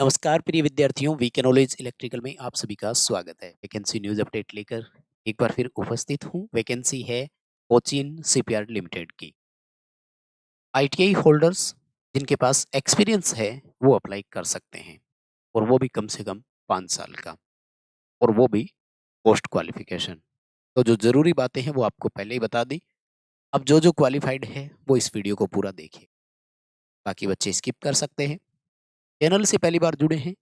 नमस्कार प्रिय विद्यार्थियों, वीके नॉलेज इलेक्ट्रिकल में आप सभी का स्वागत है। वैकेंसी न्यूज अपडेट लेकर एक बार फिर उपस्थित हूँ। वैकेंसी है कोचिन शिपयार्ड लिमिटेड की। आईटीआई होल्डर्स जिनके पास एक्सपीरियंस है वो अप्लाई कर सकते हैं, और वो भी कम से कम 5 साल का, और वो भी पोस्ट क्वालिफिकेशन। तो जो जरूरी बातें हैं वो आपको पहले ही बता दी। अब जो जो क्वालिफाइड है वो इस वीडियो को पूरा देखिए, बाकी बच्चे स्किप कर सकते हैं। चैनल से पहली बार जुड़े हैं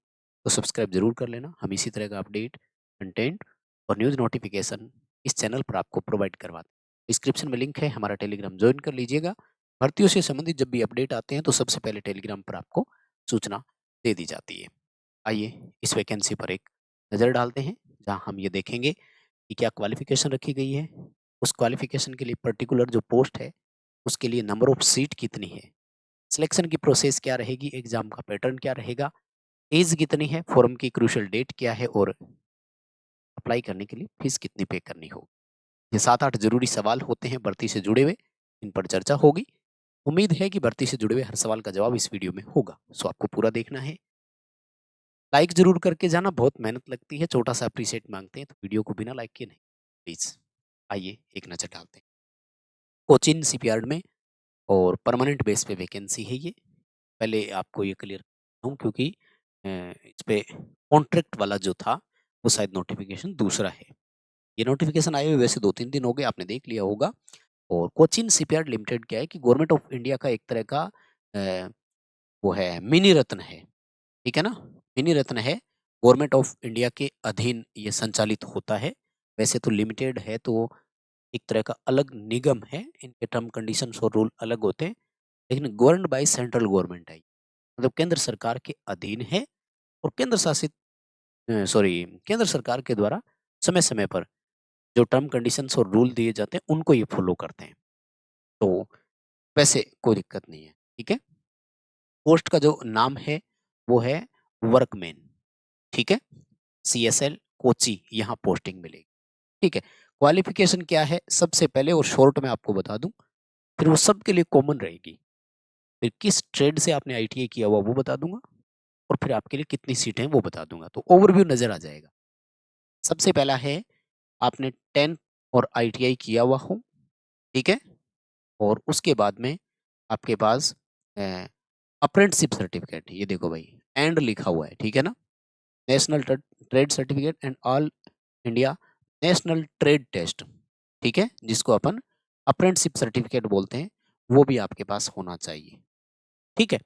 तो सब्सक्राइब जरूर कर लेना। हम इसी तरह का अपडेट, कंटेंट और न्यूज़ नोटिफिकेशन इस चैनल पर आपको प्रोवाइड करवाते हैं। डिस्क्रिप्शन में लिंक है, हमारा टेलीग्राम ज्वाइन कर लीजिएगा। भर्तियों से संबंधित जब भी अपडेट आते हैं तो सबसे पहले टेलीग्राम पर आपको सूचना दे दी जाती है। आइए इस वैकेंसी पर एक नज़र डालते हैं, जहां हम ये देखेंगे कि क्या क्वालिफिकेशन रखी गई है, उस क्वालिफिकेशन के लिए पर्टिकुलर जो पोस्ट है उसके लिए नंबर ऑफ सीट कितनी है, सिलेक्शन की प्रोसेस क्या रहेगी, एग्जाम का पैटर्न क्या रहेगा, एज कितनी है, फॉर्म की क्रूशियल डेट क्या है, और अप्लाई करने के लिए फीस कितनी पे करनी होगी। ये 7-8 जरूरी सवाल होते हैं भर्ती से जुड़े हुए, इन पर चर्चा होगी। उम्मीद है कि भर्ती से जुड़े हुए हर सवाल का जवाब इस वीडियो में होगा, सो आपको पूरा देखना है। लाइक जरूर करके जाना, बहुत मेहनत लगती है, छोटा सा अप्रिशिएट मांगते हैं, तो वीडियो को बिना लाइक के नहीं प्लीज। आइए एक नजर डालते हैं कोचिन शिपयार्ड में, और परमानेंट बेस पे वैकेंसी है ये। पहले आपको ये क्लियर हूँ, क्योंकि इस पे कॉन्ट्रैक्ट वाला जो था वो शायद नोटिफिकेशन दूसरा है। ये नोटिफिकेशन आए हुए वैसे 2-3 दिन हो गए, आपने देख लिया होगा। और कोचिन शिपयार्ड लिमिटेड क्या है कि गवर्नमेंट ऑफ इंडिया का एक तरह का अ, वो है, मिनी रत्न है। ठीक है ना, मिनी रत्न है। गवर्नमेंट ऑफ इंडिया के अधीन ये संचालित होता है। वैसे तो लिमिटेड है तो एक तरह का अलग निगम है, इनके टर्म कंडीशंस और रूल अलग होते हैं, लेकिन गवर्नड बाय सेंट्रल गवर्नमेंट है, मतलब केंद्र सरकार के अधीन है। और केंद्र सरकार के द्वारा समय समय पर जो टर्म कंडीशंस और रूल दिए जाते हैं उनको ये फॉलो करते हैं। तो वैसे कोई दिक्कत नहीं है, ठीक है। पोस्ट का जो नाम है वो है वर्कमैन, ठीक है। CSL कोची यहाँ पोस्टिंग मिलेगी, ठीक है। क्वालिफिकेशन क्या है सबसे पहले और शॉर्ट में आपको बता दूं, फिर वो सबके लिए कॉमन रहेगी। फिर किस ट्रेड से आपने ITI किया हुआ वो बता दूंगा, और फिर आपके लिए कितनी सीटें हैं वो बता दूंगा, तो ओवरव्यू नजर आ जाएगा। सबसे पहला है, आपने 10th और ITI किया हुआ हो, ठीक है। और उसके बाद में आपके पास अप्रेंटिसशिप सर्टिफिकेट, ये देखो भाई एंड लिखा हुआ है, ठीक है ना। National trade certificate and all India national trade test, ठीक है, जिसको अपन अप्रेंटिसशिप सर्टिफिकेट बोलते हैं, वो भी आपके पास होना चाहिए, ठीक है।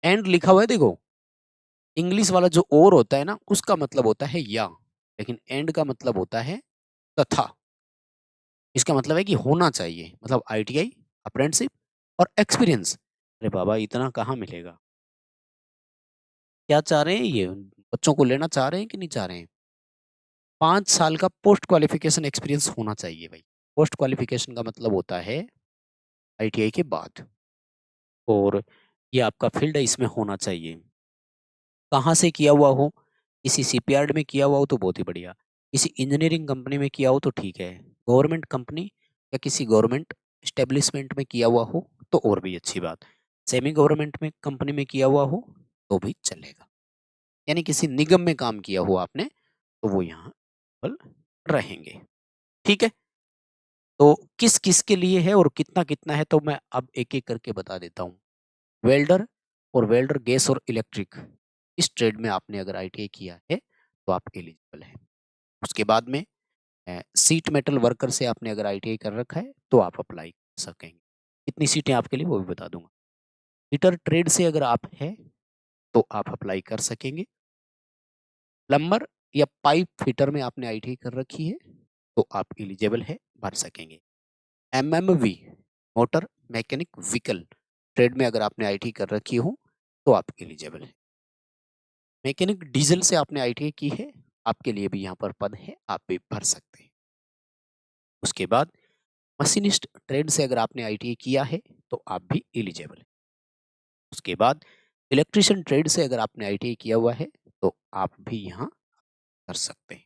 एंड लिखा हुआ है, देखो इंग्लिश वाला जो और होता है ना उसका मतलब होता है या, लेकिन एंड का मतलब होता है तथा। इसका मतलब है कि होना चाहिए, मतलब ITI, अप्रेंटिसशिप और एक्सपीरियंस। अरे बाबा इतना कहाँ मिलेगा। क्या चाह रहे हैं ये, बच्चों को लेना चाह रहे हैं कि नहीं चाह रहे हैं। 5 साल का पोस्ट क्वालिफिकेशन एक्सपीरियंस होना चाहिए भाई। पोस्ट क्वालिफिकेशन का मतलब होता है ITI के बाद, और ये आपका फील्ड है, इसमें होना चाहिए। कहाँ से किया हुआ हो, किसी शिपयार्ड में किया हुआ हो तो बहुत ही बढ़िया, किसी इंजीनियरिंग कंपनी में किया हो तो ठीक है, गवर्नमेंट कंपनी या किसी गवर्नमेंट एस्टेब्लिशमेंट में किया हुआ हो तो और भी अच्छी बात, सेमी गवर्नमेंट में कंपनी में किया हुआ हो तो भी चलेगा, यानी किसी निगम में काम किया हो आपने तो वो यहाँ पर रहेंगे, ठीक है। तो किस किस के लिए है और कितना कितना है तो मैं अब एक एक करके बता देता हूँ। वेल्डर और वेल्डर गैस और इलेक्ट्रिक, इस ट्रेड में आपने अगर ITI किया है तो आप एलिजिबल है। उसके बाद में सीट मेटल वर्कर से आपने अगर ITI कर रखा है तो आप अप्लाई कर सकेंगे। कितनी सीटें आपके लिए वो भी बता दूंगा। हीटर ट्रेड से अगर आप है तो आप अप्लाई कर सकेंगे। प्लम्बर या पाइप फिटर में आपने ITI कर रखी है तो आप एलिजिबल है, भर सकेंगे। MMV motor mechanic vehicle trade में अगर आपने ITI कर रखी हो तो आप एलिजिबल है। मैकेनिक डीजल से आपने ITI की है, आपके लिए भी यहाँ पर पद है, आप भी भर सकते हैं। उसके बाद मशीनिस्ट ट्रेड से अगर आपने ITI किया है तो आप भी एलिजिबल है। उसके बाद इलेक्ट्रिशियन ट्रेड से अगर आपने ITI किया हुआ है तो आप भी यहाँ कर सकते हैं।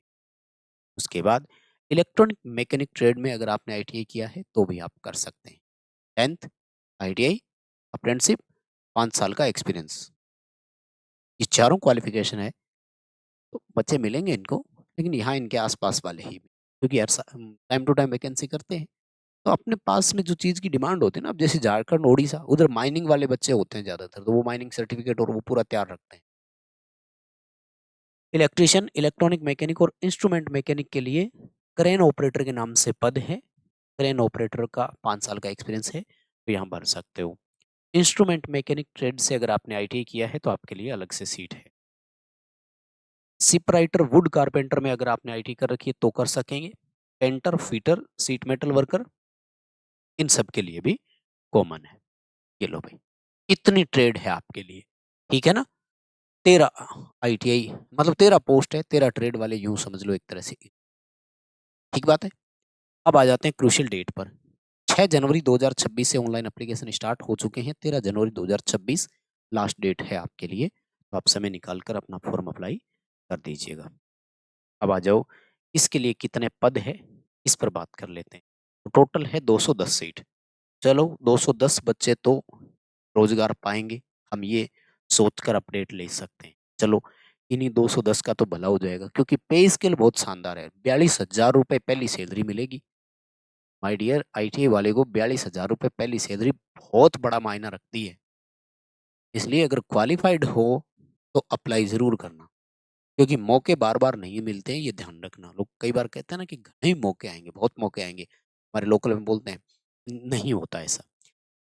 उसके बाद इलेक्ट्रॉनिक मैकेनिक ट्रेड में अगर आपने ITI किया है तो भी आप कर सकते हैं। 10th ITI, अप्रेंटिसशिप, 5 साल का एक्सपीरियंस। ये चारों क्वालिफिकेशन है तो बच्चे मिलेंगे इनको, लेकिन यहाँ इनके आसपास वाले ही, क्योंकि यार टाइम टू टाइम वैकेंसी करते हैं। तो अपने पास में जो चीज़ की डिमांड होती है ना, अब जैसे झारखंड ओडिशा उधर माइनिंग वाले बच्चे होते हैं ज़्यादातर, तो वो माइनिंग सर्टिफिकेट और वो पूरा तैयार रखते हैं। इलेक्ट्रिशियन, इलेक्ट्रॉनिक मैकेनिक और इंस्ट्रूमेंट मैकेनिक के लिए क्रेन ऑपरेटर के नाम से पद है। क्रेन ऑपरेटर का 5 साल का एक्सपीरियंस है, तो यहाँ भर सकते हो। इंस्ट्रूमेंट मैकेनिक ट्रेड से अगर आपने आईटीआई किया है तो आपके लिए अलग से सीट है। शिप राइटर, वुड कारपेंटर में अगर आपने आईटी कर रखी है तो कर सकेंगे। Painter, fitter, sheet metal worker, इन सब के लिए भी कॉमन है। ये लो भाई, इतनी ट्रेड है आपके लिए, ठीक है ना। 13 आईटीआई मतलब 13 पोस्ट है, 13 ट्रेड वाले, यूं समझ लो एक तरह से, ठीक बात है। अब आ जाते हैं क्रूशियल डेट पर। 6 जनवरी 2026 से ऑनलाइन एप्लीकेशन स्टार्ट हो चुके हैं। 13 जनवरी 2026 लास्ट डेट है आपके लिए, तो आप समय निकाल कर अपना फॉर्म अप्लाई कर दीजिएगा। अब आ जाओ, इसके लिए कितने पद है इस पर बात कर लेते हैं। तो टोटल है 210 सीट। चलो 210 बच्चे तो रोजगार पाएंगे, हम ये सोचकर अपडेट ले सकते हैं। चलो इन्हीं 210 का तो भला हो जाएगा, क्योंकि पे स्केल बहुत शानदार है। 42,000 रुपये पहली सैलरी मिलेगी। माय डियर, आईटीआई वाले को 42,000 रुपये पहली सैलरी बहुत बड़ा मायना रखती है। इसलिए अगर क्वालिफाइड हो तो अप्लाई जरूर करना, क्योंकि मौके बार बार नहीं मिलते हैं, ये ध्यान रखना। लोग कई बार कहते हैं ना कि घने ही मौके आएंगे, बहुत मौके आएंगे, हमारे लोकल में बोलते हैं, नहीं होता ऐसा।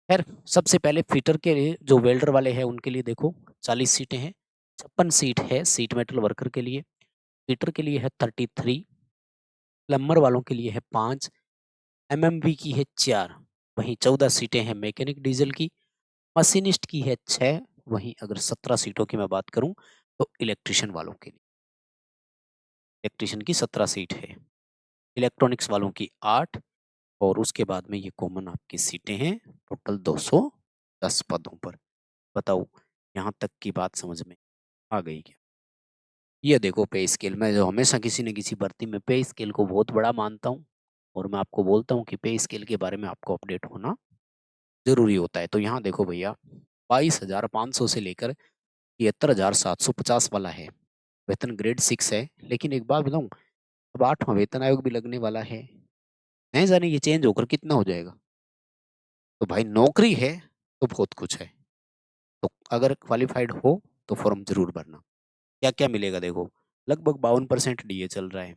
खैर, सबसे पहले फिटर के लिए, जो वेल्डर वाले हैं उनके लिए देखो 40 सीटें हैं। 56 सीट है सीट मेटल वर्कर के लिए। फिटर के लिए है 33। प्लम्बर वालों के लिए है 5। एमएमवी की है 4। वहीं 14 सीटें हैं मैकेनिक डीजल की। मशीनिस्ट की है 6। वहीं अगर 17 सीटों की मैं बात करूं तो इलेक्ट्रिशियन वालों के लिए, इलेक्ट्रिशियन की 17 सीट है। इलेक्ट्रॉनिक्स वालों की 8। और उसके बाद में ये कॉमन आपकी सीटें हैं, टोटल 210 पदों पर। बताओ, यहाँ तक की बात समझ में आ गई क्या? ये देखो पे स्केल, मैं जो हमेशा किसी न किसी भर्ती में पे स्केल को बहुत बड़ा मानता हूँ, और मैं आपको बोलता हूँ कि पे स्केल के बारे में आपको अपडेट होना जरूरी होता है। तो यहाँ देखो भैया, 22,500 से लेकर 73,750 वाला है। वेतन ग्रेड 6 है। लेकिन एक बात बताऊं, अब 8वां वेतन आयोग भी लगने वाला है, नहीं जाने ये चेंज होकर कितना हो जाएगा। तो भाई नौकरी है तो बहुत कुछ है। तो अगर क्वालिफाइड हो तो फॉर्म जरूर भरना। क्या क्या मिलेगा देखो, लगभग 52% डीए चल रहा है,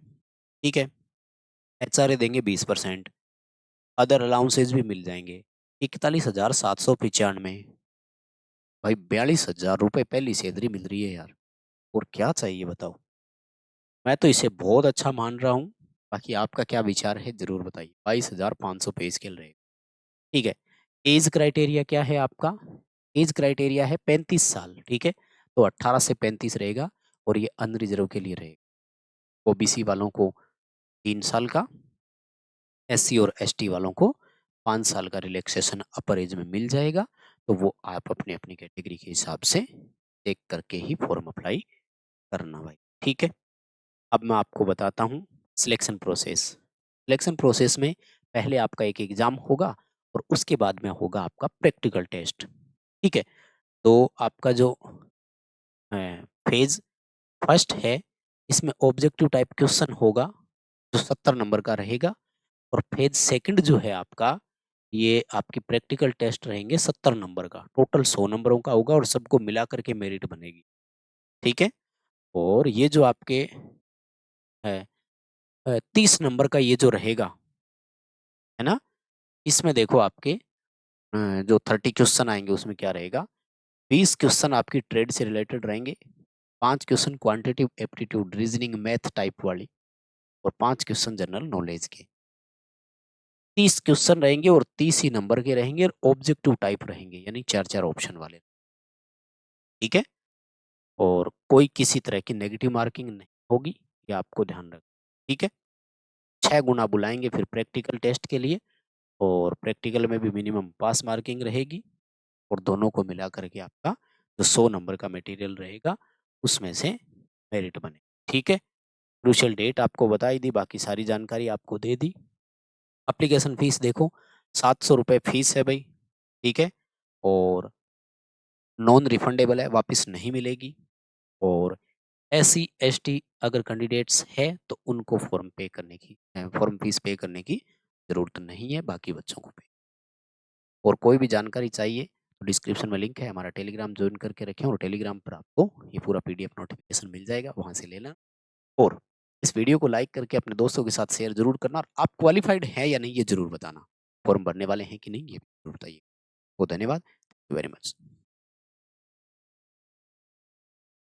ठीक है। एचआरए देंगे 20%। अदर अलाउंसेज भी मिल जाएंगे। 41,795। भाई 42,000 रुपये पहली सैलरी मिल रही है यार, और क्या चाहिए बताओ। मैं तो इसे बहुत अच्छा मान रहा हूँ। बाकी आपका क्या विचार है जरूर बताइए। 22,500 पे स्केल रहेगा, ठीक है। एज क्राइटेरिया क्या है आपका? एज क्राइटेरिया है 35 साल, ठीक है। तो 18 से 35 रहेगा, और ये अनरिजर्व के लिए रहेगा। ओबीसी वालों को 3 साल का, एससी और एसटी वालों को 5 साल का रिलैक्सेशन अपर एज में मिल जाएगा। तो वो आप अपनी अपनी कैटेगरी के हिसाब से देख करके ही फॉर्म अप्लाई करना भाई, ठीक है। अब मैं आपको बताता हूँ सिलेक्शन प्रोसेस। सिलेक्शन प्रोसेस में पहले आपका एक एग्जाम होगा, और उसके बाद में होगा आपका प्रैक्टिकल टेस्ट, ठीक है। तो आपका जो फेज फर्स्ट है, इसमें ऑब्जेक्टिव टाइप क्वेश्चन होगा जो 70 नंबर का रहेगा। और फेज सेकंड जो है आपका, ये आपकी प्रैक्टिकल टेस्ट रहेंगे 70 नंबर का, टोटल 100 नंबरों का होगा, और सबको मिला करके मेरिट बनेगी, ठीक है। और ये जो आपके है 30 नंबर का ये जो रहेगा, है ना, इसमें देखो आपके जो 30 क्वेश्चन आएंगे उसमें क्या रहेगा, 20 क्वेश्चन आपकी ट्रेड से रिलेटेड रहेंगे, 5 question quantitative aptitude reasoning math type वाली, और 5 क्वेश्चन जनरल नॉलेज के। 30 क्वेश्चन रहेंगे, और 30 ही नंबर के रहेंगे, और ऑब्जेक्टिव टाइप रहेंगे, यानी 4 4 ऑप्शन वाले, ठीक है। और कोई किसी तरह की नेगेटिव मार्किंग नहीं होगी, ये आपको ध्यान रख, ठीक है। 6 गुना बुलाएंगे फिर प्रैक्टिकल टेस्ट के लिए, और प्रैक्टिकल में भी मिनिमम पास मार्किंग रहेगी, और दोनों को मिला करके आपका जो 100 नंबर का मटेरियल रहेगा उसमें से मेरिट बने, ठीक है। क्रूशियल डेट आपको बताई दी, बाकी सारी जानकारी आपको दे दी। एप्लीकेशन फीस देखो, 700 रुपये फीस है भाई, ठीक है। और नॉन रिफंडेबल है, वापस नहीं मिलेगी। और SC ST अगर कैंडिडेट्स है तो उनको फॉर्म फीस पे करने की ज़रूरत नहीं है, बाकी बच्चों को पे। और कोई भी जानकारी चाहिए तो डिस्क्रिप्शन में लिंक है, हमारा टेलीग्राम ज्वाइन करके रखें और टेलीग्राम पर आपको ये पूरा PDF नोटिफिकेशन मिल जाएगा, वहाँ से लेना। और इस वीडियो को लाइक करके अपने दोस्तों के साथ शेयर ज़रूर करना और आप क्वालिफाइड हैं या नहीं ये ज़रूर बताना। फॉर्म भरने वाले हैं कि नहीं ये भी ज़रूर बताइए। बहुत धन्यवाद। Thank you very much.